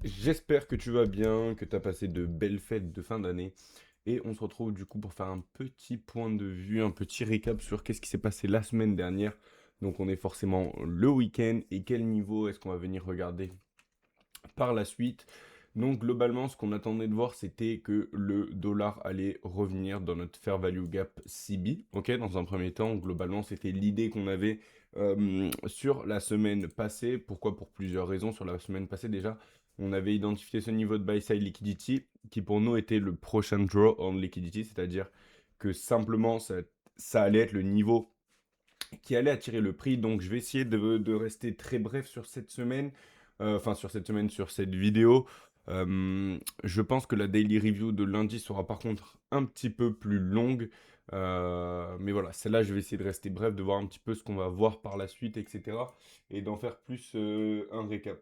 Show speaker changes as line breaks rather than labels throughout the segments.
J'espère que tu vas bien, que tu as passé de belles fêtes de fin d'année. Et on se retrouve du coup pour faire un petit point de vue, un petit récap sur qu'est-ce qui s'est passé la semaine dernière. Donc on est forcément le week-end et quel niveau est-ce qu'on va venir regarder par la suite. Donc globalement, ce qu'on attendait de voir, c'était que le dollar allait revenir dans notre fair value gap CB. Ok, dans un premier temps, globalement, c'était l'idée qu'on avait sur la semaine passée. Pourquoi? Pour plusieurs raisons. Sur la semaine passée, déjà, on avait identifié ce niveau de buy side liquidity qui pour nous était le prochain draw on liquidity, c'est-à-dire que simplement ça allait être le niveau qui allait attirer le prix. Donc je vais essayer de rester très bref sur cette semaine, enfin sur cette semaine, sur cette vidéo. Je pense que la daily review de lundi sera par contre un petit peu plus longue. Mais voilà, celle-là, je vais essayer de rester bref, de voir un petit peu ce qu'on va voir par la suite, etc. Et d'en faire plus un récap.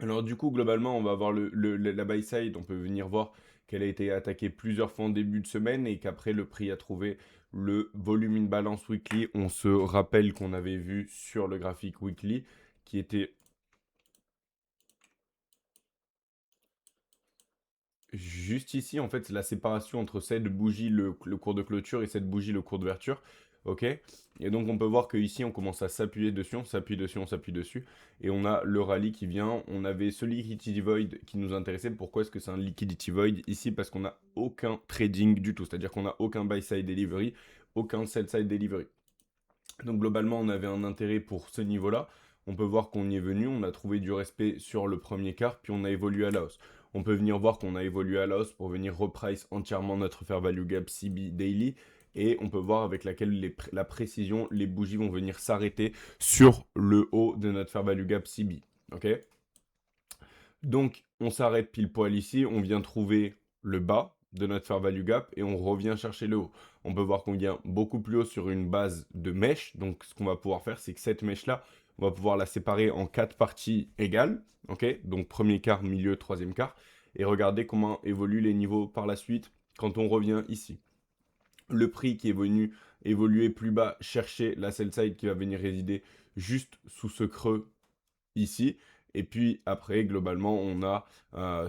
Alors du coup, globalement, on va avoir la buy side, on peut venir voir qu'elle a été attaquée plusieurs fois en début de semaine et qu'après le prix a trouvé le volume in balance weekly. On se rappelle qu'on avait vu sur le graphique weekly qui était juste ici. En fait, c'est la séparation entre cette bougie, le cours de clôture, et cette bougie, le cours d'ouverture. Ok. Et donc on peut voir que ici on commence à s'appuyer dessus, on s'appuie dessus, on s'appuie dessus, et on a le rallye qui vient. On avait ce liquidity void qui nous intéressait. Pourquoi est-ce que c'est un liquidity void ici? Parce qu'on n'a aucun trading du tout, c'est-à-dire qu'on n'a aucun buy side delivery, aucun sell side delivery. Donc globalement, on avait un intérêt pour ce niveau-là. On peut voir qu'on y est venu, on a trouvé du respect sur le premier quart, puis on a évolué à la hausse. On peut venir voir qu'on a évolué à la hausse pour venir reprice entièrement notre fair value gap CB daily. Et on peut voir avec la précision, les bougies vont venir s'arrêter sur le haut de notre fair value gap CB. Ok. Donc on s'arrête pile poil ici, on vient trouver le bas de notre fair value gap et on revient chercher le haut. On peut voir qu'on vient beaucoup plus haut sur une base de mèche. Donc ce qu'on va pouvoir faire, c'est que cette mèche-là, on va pouvoir la séparer en 4 parties égales. Ok. Donc premier quart, milieu, troisième quart. Et regardez comment évoluent les niveaux par la suite quand on revient ici. Le prix qui est venu évoluer plus bas, chercher la sell side qui va venir résider juste sous ce creux ici. Et puis après, globalement, on a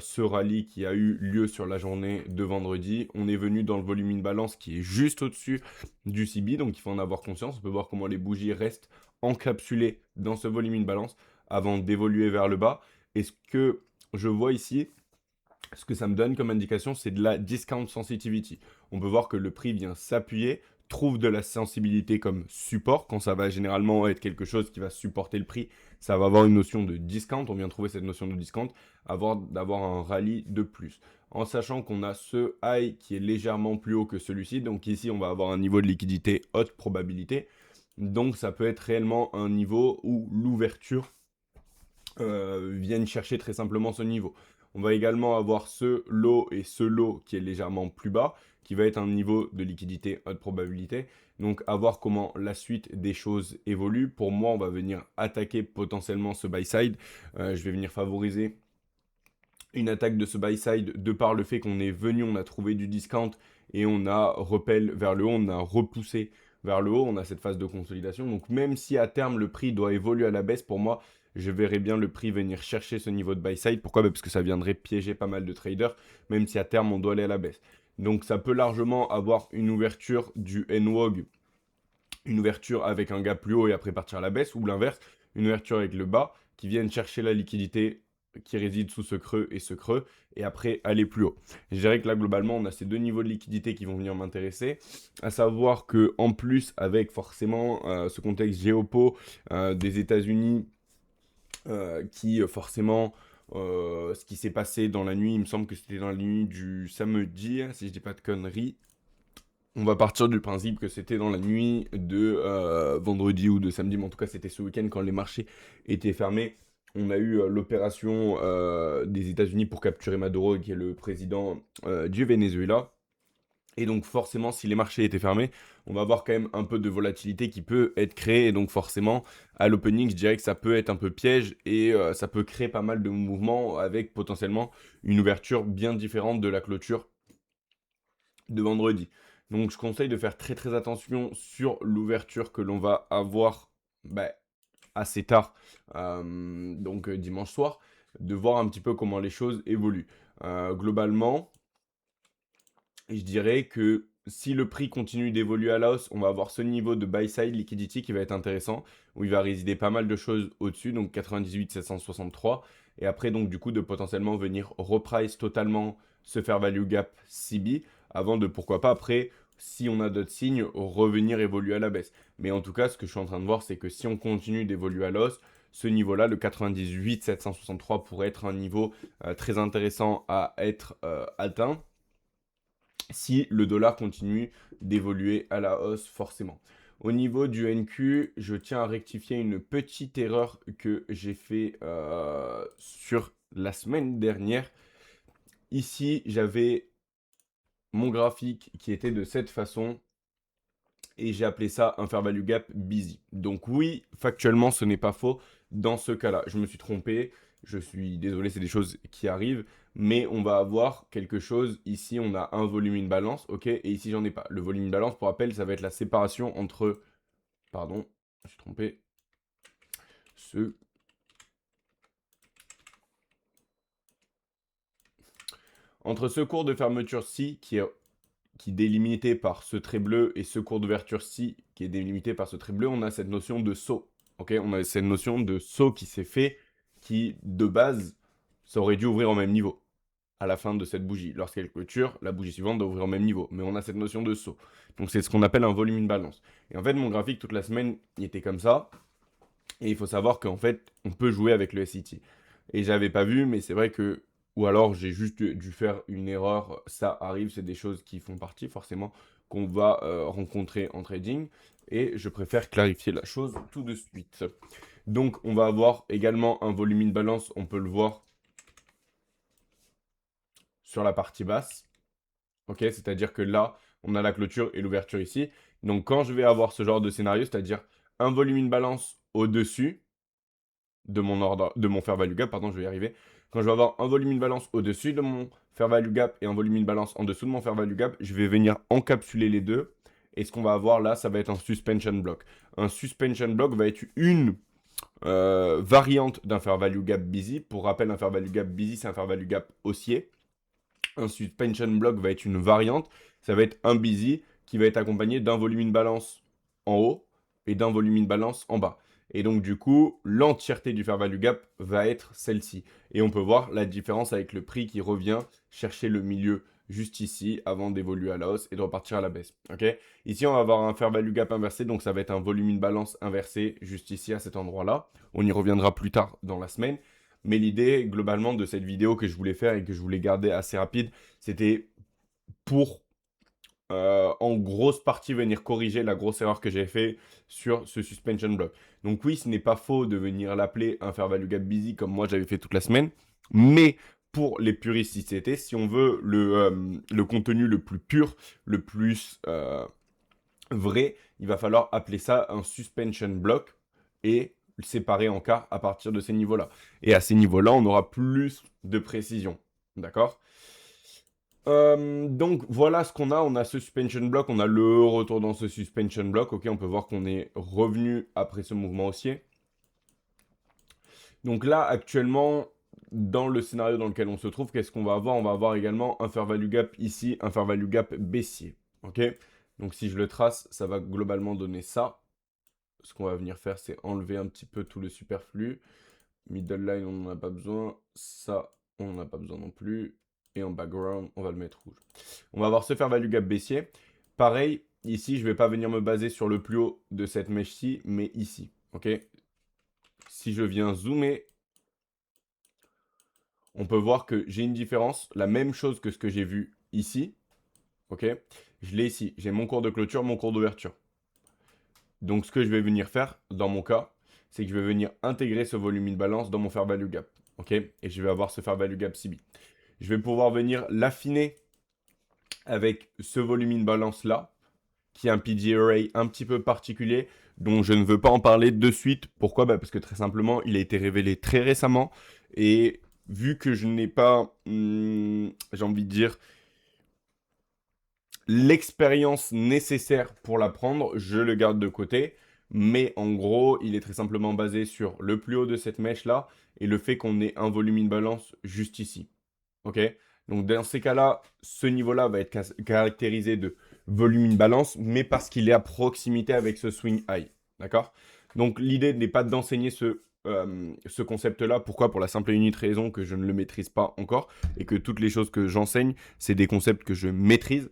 ce rallye qui a eu lieu sur la journée de vendredi. On est venu dans le volume in balance qui est juste au-dessus du CB, donc il faut en avoir conscience. On peut voir comment les bougies restent encapsulées dans ce volume in balance avant d'évoluer vers le bas. Et ce que je vois ici, ce que ça me donne comme indication, c'est de la discount sensitivity. On peut voir que le prix vient s'appuyer, trouve de la sensibilité comme support. Quand ça va généralement être quelque chose qui va supporter le prix, ça va avoir une notion de discount. On vient trouver cette notion de discount, d'avoir un rallye de plus. En sachant qu'on a ce high qui est légèrement plus haut que celui-ci. Donc ici, on va avoir un niveau de liquidité haute probabilité. Donc ça peut être réellement un niveau où l'ouverture viennent chercher très simplement ce niveau. On va également avoir ce lot et ce lot qui est légèrement plus bas, qui va être un niveau de liquidité haute probabilité. Donc à voir comment la suite des choses évolue. Pour moi, on va venir attaquer potentiellement ce buy side. Je vais venir favoriser une attaque de ce buy side de par le fait qu'on est venu, on a trouvé du discount et on a repel vers le haut, on a repoussé vers le haut, on a cette phase de consolidation. Donc même si à terme le prix doit évoluer à la baisse, pour moi, je verrais bien le prix venir chercher ce niveau de buy side. Pourquoi? Parce que ça viendrait piéger pas mal de traders, même si à terme on doit aller à la baisse. Donc ça peut largement avoir une ouverture du NWOG, une ouverture avec un gap plus haut et après partir à la baisse, ou l'inverse, une ouverture avec le bas qui viennent chercher la liquidité qui réside sous ce creux, et après aller plus haut. Je dirais que là, globalement, on a ces deux niveaux de liquidité qui vont venir m'intéresser, à savoir que en plus, avec forcément ce contexte géopo des États-Unis, qui forcément, ce qui s'est passé dans la nuit, il me semble que c'était dans la nuit du samedi, hein, si je dis pas de conneries, on va partir du principe que c'était dans la nuit de vendredi ou de samedi, mais en tout cas c'était ce week-end quand les marchés étaient fermés. On a eu l'opération des États-Unis pour capturer Maduro, qui est le président du Venezuela. Et donc forcément, si les marchés étaient fermés, on va avoir quand même un peu de volatilité qui peut être créée. Et donc forcément, à l'opening, je dirais que ça peut être un peu piège et ça peut créer pas mal de mouvements avec potentiellement une ouverture bien différente de la clôture de vendredi. Donc je conseille de faire très très attention sur l'ouverture que l'on va avoir bah, assez tard, donc dimanche soir. de voir un petit peu comment les choses évoluent. Globalement, je dirais que si le prix continue d'évoluer à la hausse, on va avoir ce niveau de buy side liquidity qui va être intéressant, où il va résider pas mal de choses au-dessus, donc 98 763, et après donc du coup de potentiellement venir reprice totalement ce fair value gap CB, avant de pourquoi pas après, si on a d'autres signes, revenir évoluer à la baisse. Mais en tout cas, ce que je suis en train de voir, c'est que si on continue d'évoluer à la hausse, ce niveau-là, le 98 763 pourrait être un niveau très intéressant à être atteint si le dollar continue d'évoluer à la hausse forcément. Au niveau du NQ, je tiens à rectifier une petite erreur que j'ai fait sur la semaine dernière. Ici, j'avais mon graphique qui était de cette façon et j'ai appelé ça un fair value gap busy. Donc oui, factuellement, ce n'est pas faux. Dans ce cas-là, je me suis trompé. Je suis désolé, c'est des choses qui arrivent. Mais on va avoir quelque chose. Ici, on a un volume, une balance. OK. Et ici, j'en ai pas. Le volume, une balance, pour rappel, ça va être la séparation entre... Pardon, je suis trompé. Entre ce cours de fermeture-ci qui est délimité par ce trait bleu et ce cours d'ouverture-ci qui est délimité par ce trait bleu, on a cette notion de saut. Ok, on a cette notion de saut qui s'est fait, qui de base, ça aurait dû ouvrir au même niveau à la fin de cette bougie. Lorsqu'elle clôture, la bougie suivante doit ouvrir au même niveau. Mais on a cette notion de saut. Donc c'est ce qu'on appelle un volume, une balance. Et en fait, mon graphique toute la semaine, il était comme ça. Et il faut savoir qu'en fait, on peut jouer avec le SCT. Et j'avais pas vu, mais c'est vrai que, ou alors j'ai juste dû faire une erreur, ça arrive, c'est des choses qui font partie forcément, qu'on va rencontrer en trading. Et je préfère clarifier la chose tout de suite. Donc on va avoir également un volume in balance, on peut le voir sur la partie basse. Ok, c'est-à-dire que là, on a la clôture et l'ouverture ici. Donc quand je vais avoir ce genre de scénario, c'est-à-dire un volume in balance au-dessus, de mon ordre, de mon fair value gap, pardon, je vais y arriver. Quand je vais avoir un volume, une balance au-dessus de mon fair value gap et un volume, une balance en dessous de mon fair value gap, je vais venir encapsuler les deux. Et ce qu'on va avoir là, ça va être un suspension block. Un suspension block va être une variante d'un fair value gap busy. Pour rappel, un fair value gap busy, c'est un fair value gap haussier. Un suspension block va être une variante. Ça va être un busy qui va être accompagné d'un volume, une balance en haut et d'un volume, une balance en bas. Et donc, du coup, l'entièreté du fair value gap va être celle-ci. Et on peut voir la différence avec le prix qui revient chercher le milieu juste ici avant d'évoluer à la hausse et de repartir à la baisse. Ok. Ici, on va avoir un fair value gap inversé. Donc, ça va être un volume, une balance inversé juste ici à cet endroit-là. On y reviendra plus tard dans la semaine. Mais l'idée, globalement, de cette vidéo que je voulais faire et que je voulais garder assez rapide, c'était pour en grosse partie venir corriger la grosse erreur que j'ai fait sur ce suspension block. Donc oui, ce n'est pas faux de venir l'appeler un fair value gap busy comme moi j'avais fait toute la semaine, mais pour les puristes ICT, si on veut le contenu le plus pur, le plus vrai, il va falloir appeler ça un suspension block et le séparer en cas à partir de ces niveaux-là. Et à ces niveaux-là, on aura plus de précision. D'accord? Donc voilà ce qu'on a. On a ce suspension block, on a le retour dans ce suspension block. Ok, on peut voir qu'on est revenu après ce mouvement haussier. Donc là, actuellement, dans le scénario dans lequel on se trouve, qu'est-ce qu'on va avoir? On va avoir également un fair value gap ici, un fair value gap baissier. Ok, donc si je le trace, ça va globalement donner ça. Ce qu'on va venir faire, c'est enlever un petit peu tout le superflu. Middle line, on n'en a pas besoin. Ça, on n'en a pas besoin non plus. Et en background, on va le mettre rouge. On va avoir ce fair value gap baissier. Pareil, ici, je ne vais pas venir me baser sur le plus haut de cette mèche-ci, mais ici. Ok. Si je viens zoomer, on peut voir que j'ai une différence, la même chose que ce que j'ai vu ici. Ok. Je l'ai ici. J'ai mon cours de clôture, mon cours d'ouverture. Donc, ce que je vais venir faire, dans mon cas, c'est que je vais venir intégrer ce volume in balance dans mon fair value gap. Ok. Et je vais avoir ce fair value gap CB. Je vais pouvoir venir l'affiner avec ce volume in balance là, qui est un PG array un petit peu particulier, dont je ne veux pas en parler de suite. Pourquoi? Parce que très simplement, il a été révélé très récemment, et vu que je n'ai pas, j'ai envie de dire, l'expérience nécessaire pour l'apprendre, je le garde de côté. Mais en gros, il est très simplement basé sur le plus haut de cette mèche-là et le fait qu'on ait un volume imbalance juste ici. OK? Donc dans ces cas-là, ce niveau-là va être caractérisé de volume imbalance, mais parce qu'il est à proximité avec ce swing high. D'accord? Donc l'idée n'est pas d'enseigner ce concept-là. Pourquoi? Pour la simple et unique raison que je ne le maîtrise pas encore et que toutes les choses que j'enseigne, c'est des concepts que je maîtrise.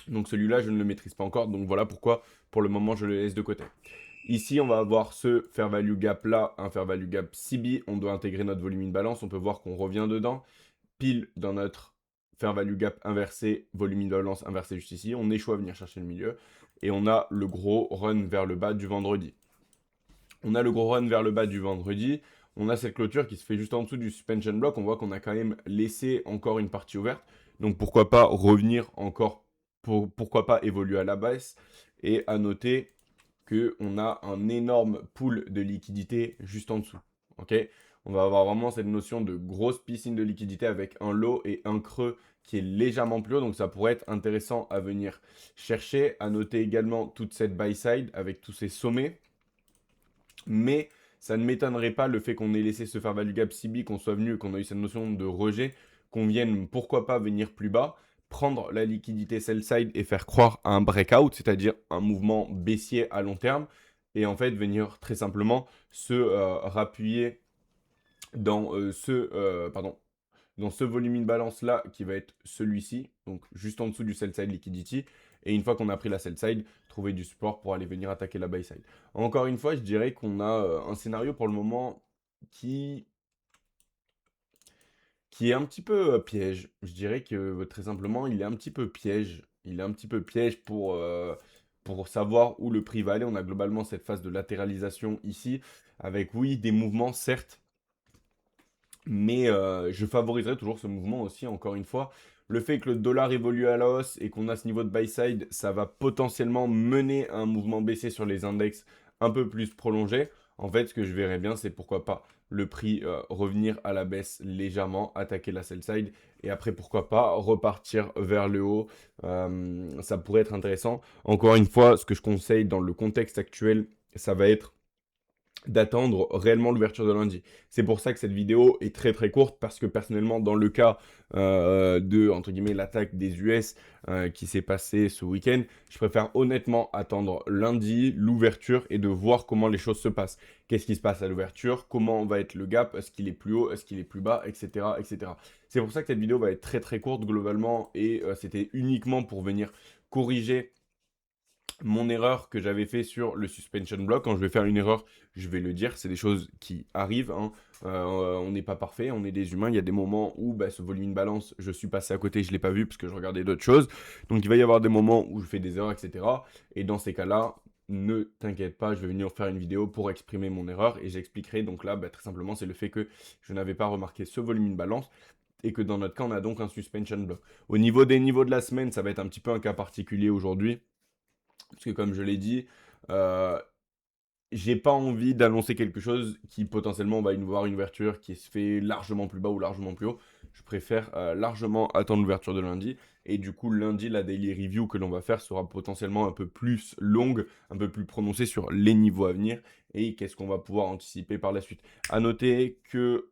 Donc celui-là, je ne le maîtrise pas encore. Donc voilà pourquoi, pour le moment, je le laisse de côté. Ici, on va avoir ce fair value gap là, un fair value gap CB. On doit intégrer notre volume imbalance. On peut voir qu'on revient dedans, pile dans notre fair value gap inversé, volume imbalance inversé juste ici. On échoue à venir chercher le milieu. Et on a le gros run vers le bas du vendredi. On a le gros run vers le bas du vendredi. On a cette clôture qui se fait juste en dessous du suspension block. On voit qu'on a quand même laissé encore une partie ouverte. Donc pourquoi pas revenir encore, pourquoi pas évoluer à la baisse. Et à noter qu'on a un énorme pool de liquidité juste en dessous. Ok, on va avoir vraiment cette notion de grosse piscine de liquidité avec un low et un creux qui est légèrement plus haut. Donc ça pourrait être intéressant à venir chercher. À noter également toute cette buy side avec tous ces sommets. Mais ça ne m'étonnerait pas le fait qu'on ait laissé ce fair value gap CB, qu'on soit venu, qu'on a eu cette notion de rejet, qu'on vienne pourquoi pas venir plus bas, prendre la liquidité sell side et faire croire à un breakout, c'est-à-dire un mouvement baissier à long terme, et en fait venir très simplement se rappuyer dans dans ce volume in balance là qui va être celui-ci, donc juste en dessous du sell side liquidity. Et une fois qu'on a pris la sell side, trouver du support pour aller venir attaquer la buy side. Encore une fois, je dirais qu'on a un scénario pour le moment qui, qui est un petit peu piège. Je dirais que très simplement, il est un petit peu piège. Il est un petit peu piège pour savoir où le prix va aller. On a globalement cette phase de latéralisation ici, avec oui, des mouvements certes, mais je favoriserais toujours ce mouvement aussi, encore une fois. Le fait que le dollar évolue à la hausse et qu'on a ce niveau de buy side, ça va potentiellement mener à un mouvement baissier sur les index un peu plus prolongé. En fait, ce que je verrais bien, c'est pourquoi pas le prix revenir à la baisse légèrement, attaquer la sell side et après, pourquoi pas repartir vers le haut. Ça pourrait être intéressant. Encore une fois, ce que je conseille dans le contexte actuel, ça va être d'attendre réellement l'ouverture de lundi. C'est pour ça que cette vidéo est très très courte, parce que personnellement, dans le cas de, entre guillemets, l'attaque des US qui s'est passée ce week-end, je préfère honnêtement attendre lundi, l'ouverture, et de voir comment les choses se passent. Qu'est-ce qui se passe à l'ouverture, comment va être le gap, est-ce qu'il est plus haut, est-ce qu'il est plus bas, etc. etc. C'est pour ça que cette vidéo va être très très courte globalement, et c'était uniquement pour venir corriger mon erreur que j'avais fait sur le suspension block. Quand je vais faire une erreur, je vais le dire, c'est des choses qui arrivent, hein. On n'est pas parfait, on est des humains. Il y a des moments où ce volume balance, je suis passé à côté, je ne l'ai pas vu parce que je regardais d'autres choses. Donc il va y avoir des moments où je fais des erreurs, etc. Et dans ces cas-là, ne t'inquiète pas, je vais venir faire une vidéo pour exprimer mon erreur et j'expliquerai. Donc là, très simplement, c'est le fait que je n'avais pas remarqué ce volume balance et que dans notre cas, on a donc un suspension block. Au niveau des niveaux de la semaine, ça va être un petit peu un cas particulier aujourd'hui. Parce que comme je l'ai dit, euh, j'ai pas envie d'annoncer quelque chose qui potentiellement va voir une ouverture qui se fait largement plus bas ou largement plus haut. Je préfère largement attendre l'ouverture de lundi. Et du coup, lundi, la daily review que l'on va faire sera potentiellement un peu plus longue, un peu plus prononcée sur les niveaux à venir et qu'est-ce qu'on va pouvoir anticiper par la suite. À noter que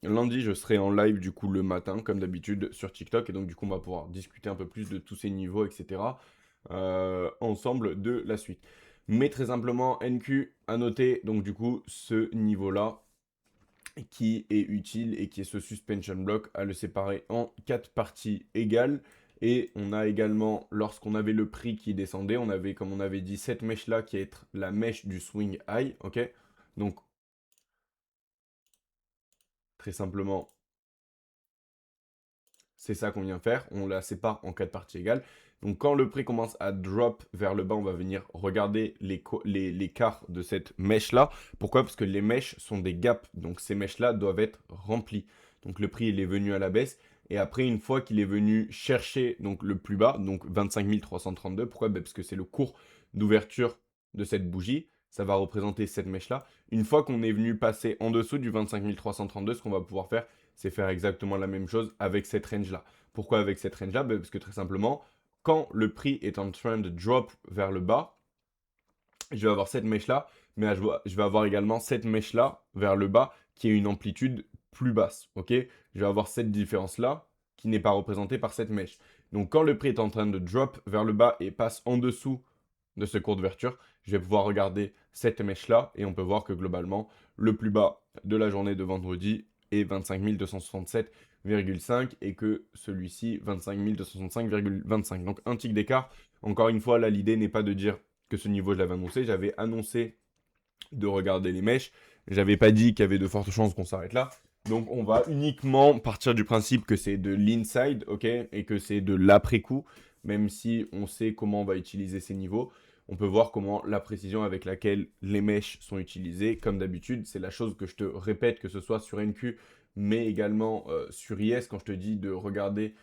lundi, je serai en live du coup le matin, comme d'habitude, sur TikTok. Et donc, du coup, on va pouvoir discuter un peu plus de tous ces niveaux, etc. Ensemble de la suite. Mais très simplement, NQ à noter, donc du coup, ce niveau-là qui est utile et qui est ce suspension block à le séparer en 4 parties égales. Et on a également, lorsqu'on avait le prix qui descendait, on avait, comme on avait dit, cette mèche-là qui est la mèche du swing high, ok? Donc, très simplement, c'est ça qu'on vient faire. On la sépare en 4 parties égales. Donc quand le prix commence à drop vers le bas, on va venir regarder l'écart de cette mèche-là. Pourquoi? Parce que les mèches sont des gaps. Donc ces mèches-là doivent être remplies. Donc le prix, il est venu à la baisse. Et après, une fois qu'il est venu chercher donc le plus bas, donc 25 332, pourquoi? Parce que c'est le cours d'ouverture de cette bougie. Ça va représenter cette mèche-là. Une fois qu'on est venu passer en dessous du 25 332, ce qu'on va pouvoir faire, c'est faire exactement la même chose avec cette range-là. Pourquoi avec cette range-là? Parce que très simplement, quand le prix est en train de drop vers le bas, je vais avoir cette mèche-là mais je vais avoir également cette mèche-là vers le bas qui est une amplitude plus basse, ok? Je vais avoir cette différence-là qui n'est pas représentée par cette mèche. Donc quand le prix est en train de drop vers le bas et passe en dessous de ce cours d'ouverture, je vais pouvoir regarder cette mèche-là et on peut voir que globalement, le plus bas de la journée de vendredi est 25 267,5 et que celui-ci 25 265,25. Donc un tick d'écart. Encore une fois, là, l'idée n'est pas de dire que ce niveau, je l'avais annoncé. J'avais annoncé de regarder les mèches. J'avais pas dit qu'il y avait de fortes chances qu'on s'arrête là. Donc on va uniquement partir du principe que c'est de l'inside, ok, et que c'est de l'après-coup, même si on sait comment on va utiliser ces niveaux. On peut voir comment la précision avec laquelle les mèches sont utilisées, comme d'habitude, c'est la chose que je te répète, que ce soit sur NQ, mais également sur IS, quand je te dis de regarder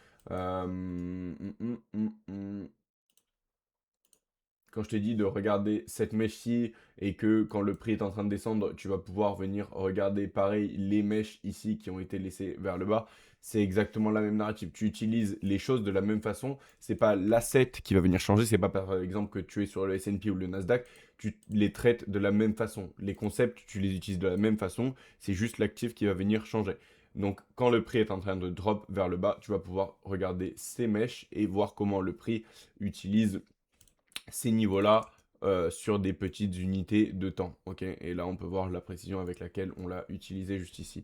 quand je te dis de regarder cette mèche-ci et que quand le prix est en train de descendre, tu vas pouvoir venir regarder pareil les mèches ici qui ont été laissées vers le bas, c'est exactement la même narrative. Tu utilises les choses de la même façon. C'est pas l'asset qui va venir changer. C'est pas par exemple que tu es sur le S&P ou le Nasdaq. Tu les traites de la même façon. Les concepts, tu les utilises de la même façon. C'est juste l'actif qui va venir changer. Donc, quand le prix est en train de drop vers le bas, tu vas pouvoir regarder ces mèches et voir comment le prix utilise ces niveaux-là sur des petites unités de temps. Ok, et là, on peut voir la précision avec laquelle on l'a utilisé juste ici.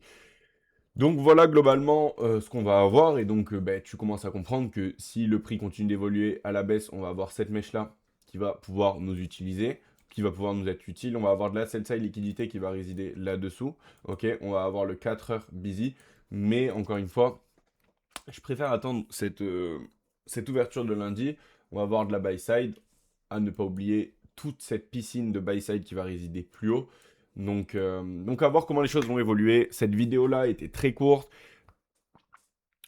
Donc voilà globalement ce qu'on va avoir. Et donc ben, tu commences à comprendre que si le prix continue d'évoluer à la baisse, on va avoir cette mèche-là qui va pouvoir nous utiliser, qui va pouvoir nous être utile. On va avoir de la sell-side liquidité qui va résider là-dessous. Ok, on va avoir le 4 heures busy. Mais encore une fois, je préfère attendre cette ouverture de lundi. On va avoir de la buy side, à ne pas oublier toute cette piscine de buy side qui va résider plus haut. Donc à voir comment les choses vont évoluer. Cette vidéo-là était très courte.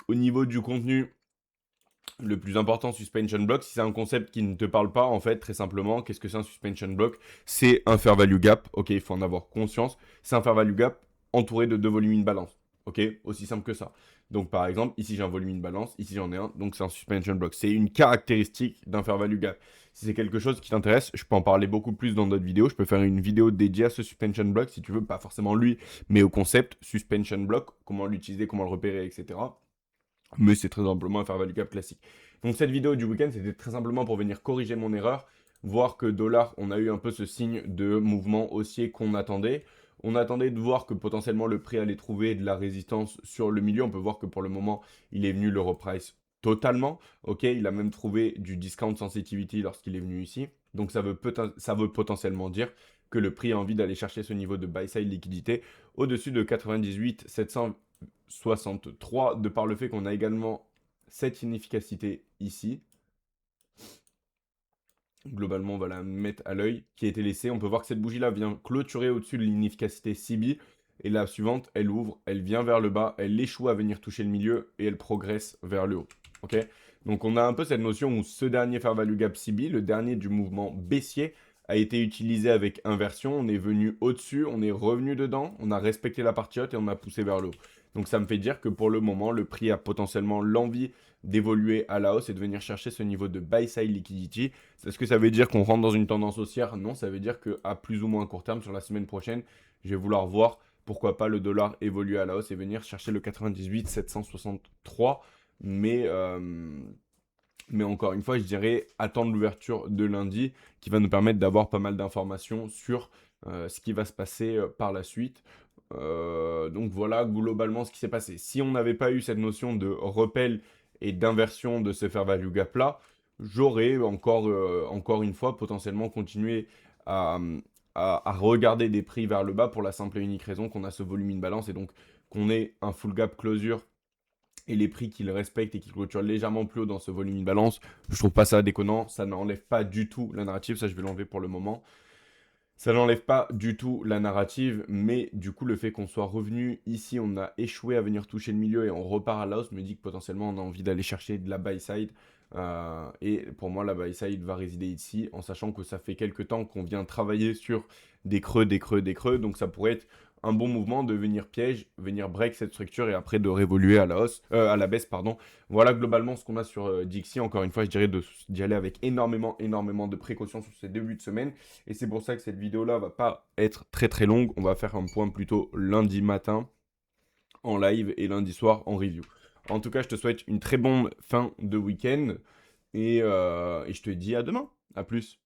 Au niveau du contenu, le plus important, suspension block, si c'est un concept qui ne te parle pas, en fait, très simplement, qu'est-ce que c'est un suspension block? C'est un fair value gap, ok, il faut en avoir conscience. C'est un fair value gap entouré de deux volumes in balance, ok, aussi simple que ça. Donc par exemple, ici j'ai un volume in balance, ici j'en ai un, donc c'est un suspension block. C'est une caractéristique d'un fair value gap. Si c'est quelque chose qui t'intéresse, je peux en parler beaucoup plus dans d'autres vidéos. Je peux faire une vidéo dédiée à ce suspension block, si tu veux, pas forcément lui, mais au concept suspension block, comment l'utiliser, comment le repérer, etc. Mais c'est très simplement un fair value gap classique. Donc cette vidéo du week-end, c'était très simplement pour venir corriger mon erreur, voir que dollar, on a eu un peu ce signe de mouvement haussier qu'on attendait. On attendait de voir que potentiellement le prix allait trouver de la résistance sur le milieu. On peut voir que pour le moment, il est venu le reprice totalement. Ok, il a même trouvé du discount sensitivity lorsqu'il est venu ici. Donc ça veut potentiellement dire que le prix a envie d'aller chercher ce niveau de buy side liquidité au-dessus de 98 763 de par le fait qu'on a également cette inefficacité ici. Globalement, on va la mettre à l'œil, qui a été laissée. On peut voir que cette bougie-là vient clôturer au-dessus de l'inefficacité CB. Et la suivante, elle ouvre, elle vient vers le bas, elle échoue à venir toucher le milieu et elle progresse vers le haut. Ok, donc on a un peu cette notion où ce dernier fair value gap CB, le dernier du mouvement baissier, a été utilisé avec inversion. On est venu au-dessus, on est revenu dedans, on a respecté la partie haute et on a poussé vers le haut. Donc ça me fait dire que pour le moment, le prix a potentiellement l'envie d'évoluer à la hausse et de venir chercher ce niveau de buy side liquidity. Est-ce que ça veut dire qu'on rentre dans une tendance haussière? Non, ça veut dire qu'à plus ou moins court terme, sur la semaine prochaine, je vais vouloir voir pourquoi pas le dollar évoluer à la hausse et venir chercher le 98 763. Mais encore une fois, je dirais attendre l'ouverture de lundi qui va nous permettre d'avoir pas mal d'informations sur ce qui va se passer par la suite. Donc voilà globalement ce qui s'est passé. Si on n'avait pas eu cette notion de repel et d'inversion de ce fair value gap là, j'aurais encore une fois potentiellement continué à, à regarder des prix vers le bas pour la simple et unique raison qu'on a ce volume in balance et donc qu'on ait un full gap closure et les prix qu'ils respectent et qui clôturent légèrement plus haut dans ce volume in balance. Je trouve pas ça déconnant, ça n'enlève pas du tout la narrative, ça je vais l'enlever pour le moment. Ça n'enlève pas du tout la narrative, mais du coup, le fait qu'on soit revenu ici, on a échoué à venir toucher le milieu et on repart à la hausse, me dit que potentiellement on a envie d'aller chercher de la buy side. Et pour moi, la buy side va résider ici, en sachant que ça fait quelques temps qu'on vient travailler sur des creux, des creux, des creux. Donc ça pourrait être un bon mouvement de venir piège, venir break cette structure et après de révoluer à la hausse, à la baisse, pardon. Voilà globalement ce qu'on a sur Dixie. Encore une fois, je dirais d'y aller avec énormément de précautions sur ces débuts de semaine. Et c'est pour ça que cette vidéo-là va pas être très longue. On va faire un point plutôt lundi matin en live et lundi soir en review. En tout cas, je te souhaite une très bonne fin de week-end et je te dis à demain. À plus.